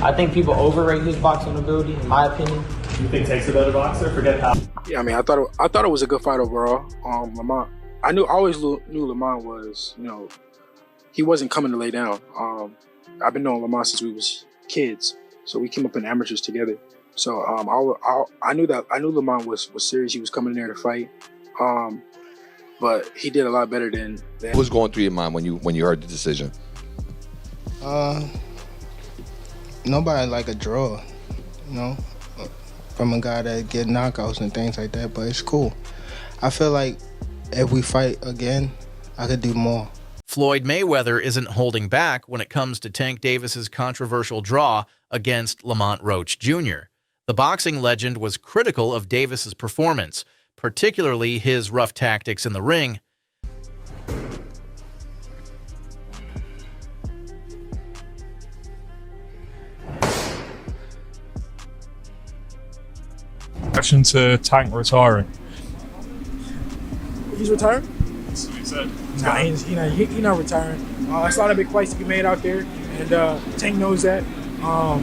I think people overrate his boxing ability, in my opinion. You think Tank's a better boxer? Forget how. Yeah, I mean, I thought it was a good fight overall. Lamont, I always knew Lamont was, he wasn't coming to lay down. I've been knowing Lamont since we was kids, so we came up in amateurs together. So I knew Lamont was serious. He was coming in there to fight, but he did a lot better than. What was going through your mind when you heard the decision? Nobody like a draw, from a guy that get knockouts and things like that. But it's cool. I feel like if we fight again, I could do more. Floyd Mayweather isn't holding back when it comes to Tank Davis's controversial draw against Lamont Roach Jr. The boxing legend was critical of Davis's performance, particularly his rough tactics in the ring. Question to Tank retiring. He's retiring? That's what he said. Nah, he's not retiring. It's not a big fight to be made out there, and Tank knows that. I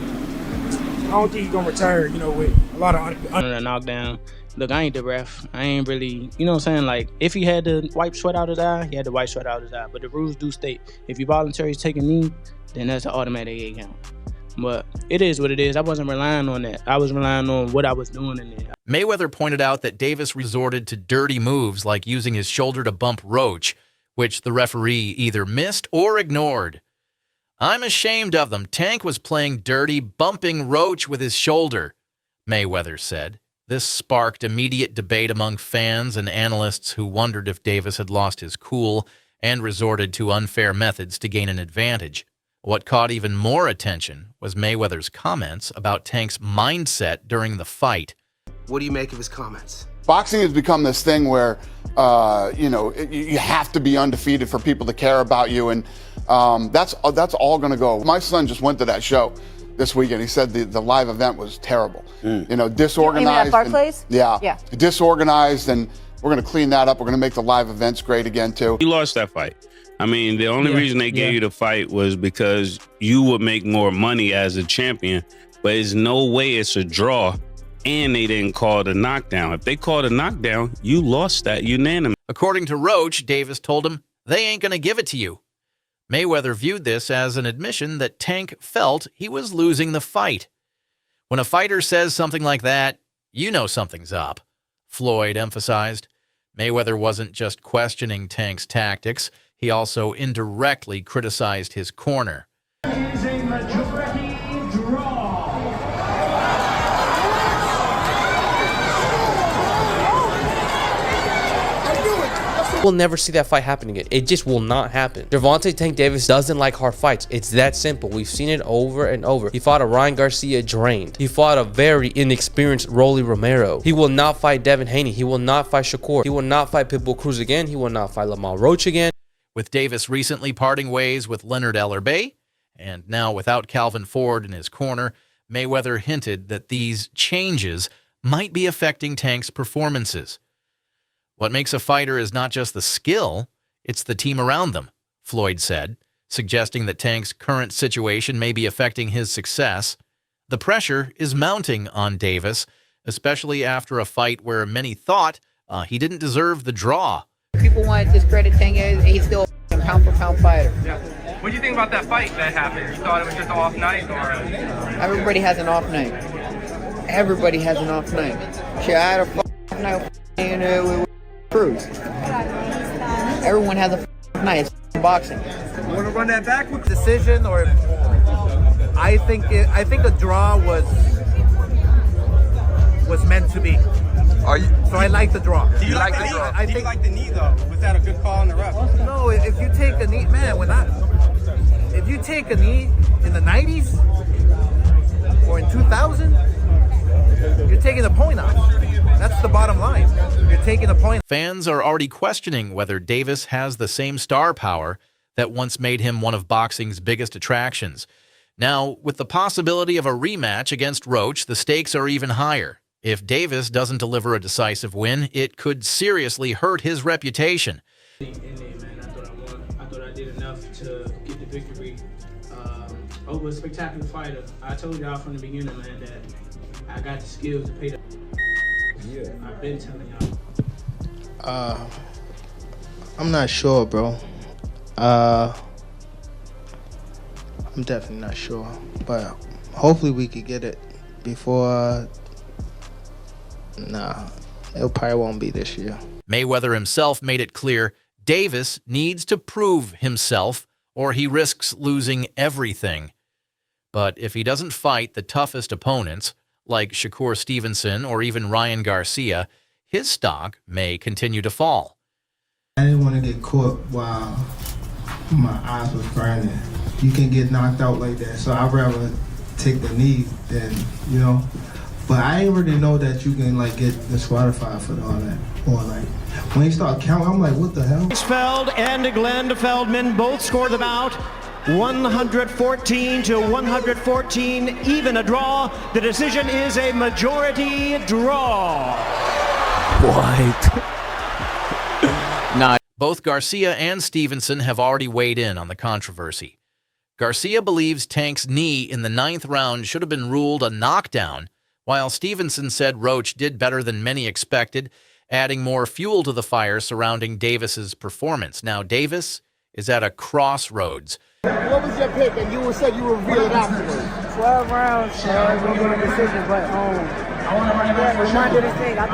don't think he's gonna retire, with a lot of Under the knockdown. Look, I ain't the ref. I ain't really, you know what I'm saying? Like, if he had to wipe sweat out his eye, he had to wipe sweat out his eye. But the rules do state, if you voluntarily take a knee, then that's an automatic 8 count. But it is what it is. I wasn't relying on that. I was relying on what I was doing in there. Mayweather pointed out that Davis resorted to dirty moves like using his shoulder to bump Roach, which the referee either missed or ignored. "I'm ashamed of them. Tank was playing dirty, bumping Roach with his shoulder," Mayweather said. This sparked immediate debate among fans and analysts who wondered if Davis had lost his cool and resorted to unfair methods to gain an advantage. What caught even more attention was Mayweather's comments about Tank's mindset during the fight. What do you make of his comments? Boxing has become this thing where, you have to be undefeated for people to care about you, and that's all going to go. My son just went to that show this weekend. He said the live event was terrible. Disorganized. You mean at Barclays? Yeah, disorganized, and we're going to clean that up. We're going to make the live events great again too. You lost that fight. I mean, the only reason they gave you the fight was because you would make more money as a champion, but there's no way it's a draw, and they didn't call it a knockdown. If they called a knockdown, you lost that unanimous. According to Roach, Davis told him, "They ain't going to give it to you." Mayweather viewed this as an admission that Tank felt he was losing the fight. When a fighter says something like that, you know something's up, Floyd emphasized. Mayweather wasn't just questioning Tank's tactics. He also indirectly criticized his corner. We'll never see that fight happen again. It just will not happen. Gervonta Tank Davis doesn't like hard fights. It's that simple. We've seen it over and over. He fought a Ryan Garcia drained. He fought a very inexperienced Rolly Romero. He will not fight Devin Haney. He will not fight Shakur. He will not fight Pitbull Cruz again. He will not fight Lamont Roach again. With Davis recently parting ways with Leonard Ellerbay, and now without Calvin Ford in his corner, Mayweather hinted that these changes might be affecting Tank's performances. "What makes a fighter is not just the skill, it's the team around them," Floyd said, suggesting that Tank's current situation may be affecting his success. The pressure is mounting on Davis, especially after a fight where many thought he didn't deserve the draw. People want to discredit Tank. He's still a pound-for-pound fighter. Yeah. What do you think about that fight that happened? You thought it was just an off night, or? Everybody has an off night. Everybody has an off night. Shit, I had a off night with Cruz. Everyone has a off night. It's boxing. You want to run that back? Decision, or I think a draw was meant to be. So I like the draw. Do you like the draw? I think like the knee though. Was that a good call on the ref? No, if you take a knee, man, if you take a knee in the 90s or in 2000, you're taking the point off. That's the bottom line. You're taking the point. Fans are already questioning whether Davis has the same star power that once made him one of boxing's biggest attractions. Now, with the possibility of a rematch against Roach, the stakes are even higher. If Davis doesn't deliver a decisive win, it could seriously hurt his reputation. In there, man, I thought I won. I thought I did enough to get the victory. over a spectacular fighter. I told y'all from the beginning, man, that I got the skills to pay the. Yeah. I've been telling y'all. I'm not sure, bro. I'm definitely not sure, but hopefully we could get it before. Nah, it probably won't be this year. Mayweather himself made it clear Davis needs to prove himself or he risks losing everything. But if he doesn't fight the toughest opponents, like Shakur Stevenson or even Ryan Garcia, his stock may continue to fall. I didn't want to get caught while my eyes was burning. You can get knocked out like that, so I'd rather take the knee than, you know. But I didn't really know that you can like get disqualified for all that. Or like, when you start counting, I'm like, what the hell? Feld and Glenn Feldman both scored the bout 114 to 114, even a draw. The decision is a majority draw. What? Nah. Both Garcia and Stevenson have already weighed in on the controversy. Garcia believes Tank's knee in the 9th round should have been ruled a knockdown, while Stevenson said Roach did better than many expected, adding more fuel to the fire surrounding Davis's performance. Now, Davis is at a crossroads. What was your pick? And you said you would reveal it afterwards. 12 rounds, we're going to decision, but I want to run it back. Yeah, remind this thing. I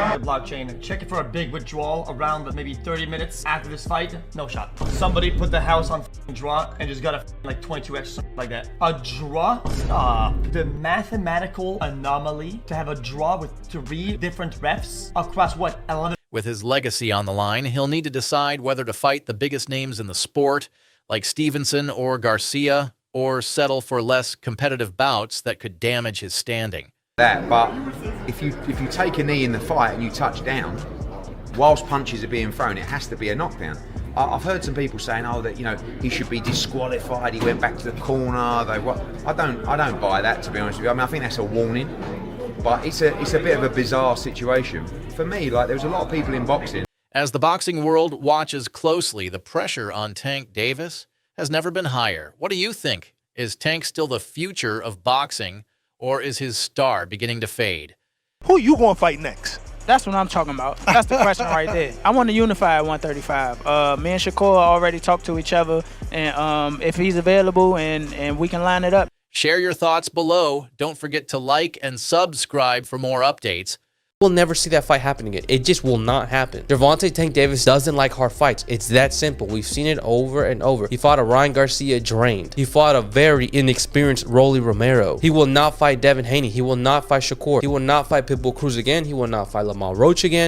think the blockchain and check it for a big withdrawal around maybe 30 minutes after this fight. No shot. Somebody put the house on draw and just got a like 22x like that. A draw? The mathematical anomaly to have a draw with 3 different refs across what, 11? With his legacy on the line, he'll need to decide whether to fight the biggest names in the sport, like Stevenson or Garcia, or settle for less competitive bouts that could damage his standing. But if you take a knee in the fight and you touch down, whilst punches are being thrown, it has to be a knockdown. I've heard some people saying, oh, that he should be disqualified. He went back to the corner. I don't buy that, to be honest with you. I mean, I think that's a warning, but it's a bit of a bizarre situation for me. Like, there's a lot of people in boxing. As the boxing world watches closely, the pressure on Tank Davis has never been higher. What do you think? Is Tank still the future of boxing, or is his star beginning to fade? Who you going to fight next? That's what I'm talking about. That's the question right there. I want to unify at 135. Me and Shakur already talked to each other, and if he's available and we can line it up. Share your thoughts below. Don't forget to like and subscribe for more updates. We'll never see that fight happen again. It just will not happen. Gervonta Tank Davis doesn't like hard fights. It's that simple. We've seen it over and over. He fought a Ryan Garcia drained. He fought a very inexperienced Rolly Romero. He will not fight Devin Haney. He will not fight Shakur. He will not fight Pitbull Cruz again. He will not fight Lamar Roach again.